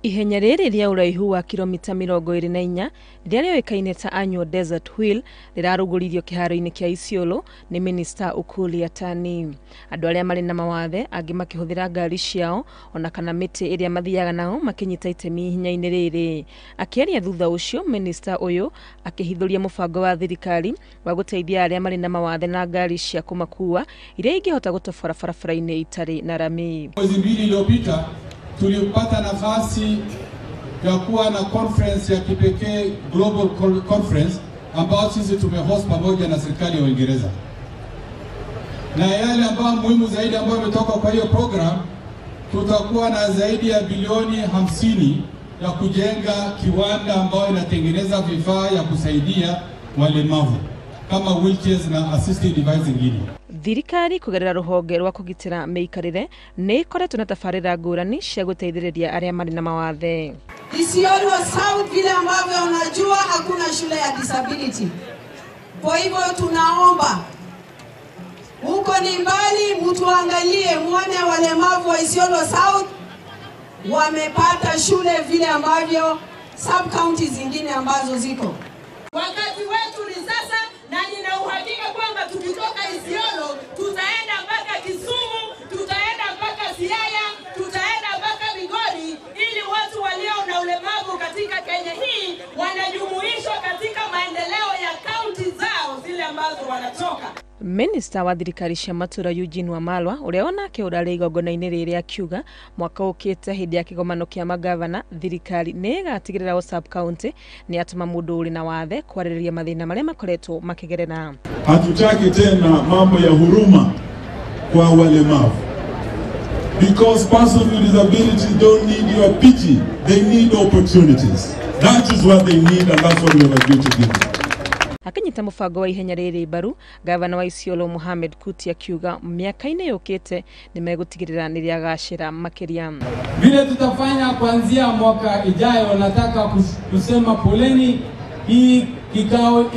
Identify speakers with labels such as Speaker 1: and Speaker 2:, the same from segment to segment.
Speaker 1: Ihenya rĩrĩ rĩa ũraihu wa kilomita 24 rĩrĩa rĩoĩkaine ta annual desert wheel rĩrarugũririo kiharo-ini kĩa Isiolo nĩ Minister Ukur Yattani. Andũ arĩa marĩ na mawathe angĩ makĩhuthira ngari ciao ona kana mĩtĩ ĩrĩa mathiaga nao makinyita itemi ihenya-inĩ rĩrĩ. Akĩaria thutha ũcio, Minister ũyũ akĩhithũria mũbango wa thirikari wa guteithia arĩa marĩ na mawathe na ngari cia kũmakua iria ingĩhota gũtobora barabara-inĩ itarĩ na rami.
Speaker 2: Mwezi mbili iliyopita tulipata nafasi ya kuwa na conference ya kipekee, global conference, ambao sisi tumehost pamoja na serikali ya Uingereza. Na yale ambayo muhimu zaidi ambayo imetoka kwa hiyo program, tutakuwa na zaidi ya bilioni 50 ya kujenga kiwanda ambayo inatengeneza vifaa ya kusaidia walemavu kama wheelchairs na assistive device zingine.
Speaker 1: Thirikari kugerera ruhonge rwa kugitira meikarire nĩ ikoretwo na tabarĩra ngũrani cia guteithĩrĩria arĩa marĩ na mawathe.
Speaker 3: Isiolo South, vile ambavyo unajua hakuna shule ya disability. Kwa hivyo tunaomba huko ni mbali, mtuangalie muone walemavu wa Isiolo South wamepata shule vile ambavyo sub counties zingine ambazo ziko.
Speaker 4: Wakati wetu ni sasa, na nina uhakika kwamba tukitoka Isiolo tutaenda mpaka Kisumu, tutaenda mpaka Siaya, tutaenda mpaka Migori, ili watu walio na ulemavu katika Kenya hii wanajumuishwa katika maendeleo ya kaunti zao zile ambazo wanatoka.
Speaker 1: Minister wa thirikari cia matura Eugene Wamalwa uria onake urarĩ igongona-inĩ rĩrĩ akiuga mwaka ũkĩte hĩndĩ ya kĩgomano kĩa magavana thirikari nĩ ĩgatigĩrĩra sub county nĩ atũma mũndũ ũrĩ na wathe kwarĩrĩria mathĩna marĩa makoretwo makĩgerera.
Speaker 5: Hatutaki tena mambo ya huruma kwa walemavu, because persons with disability don't need your pity, they need opportunities. That is what they need, and that's what we have agreed to give.
Speaker 1: Akinyita mũbango wa ihenya rĩrĩ mbaru, gavana wa Isiolo Mohamed Kuti akiuga miaka-inĩ yũkĩte nĩ megũtigĩrĩra nĩ rĩagacĩra makĩria.
Speaker 6: Vile tutafanya kuanzia mwaka ijayo, nataka kusema poleni. Hii kikao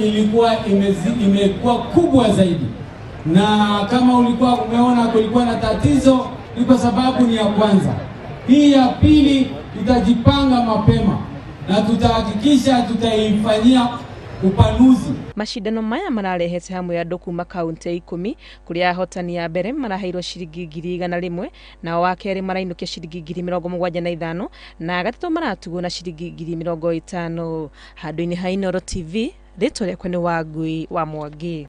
Speaker 6: imekuwa kubwa zaidi, na kama ulikuwa umeona kulikuwa na tatizo, ni kwa sababu ni ya kwanza. Hii ya pili itajipanga mapema na tutahakikisha tutaifanyia upanuzi.
Speaker 1: Macindano maya mararehete hamwe andũ kuma kaunti 10 kuria ahotani ya mbere maraheirwo ciringi 100,000 na wa kerĩ marainũkia ciringi 75,000 na gatatũ maratugwo na ciringi 50,000. Handũ-inĩ ha Inooro TV, rĩtwa rĩakwa nĩ Wangui wa Mwangi.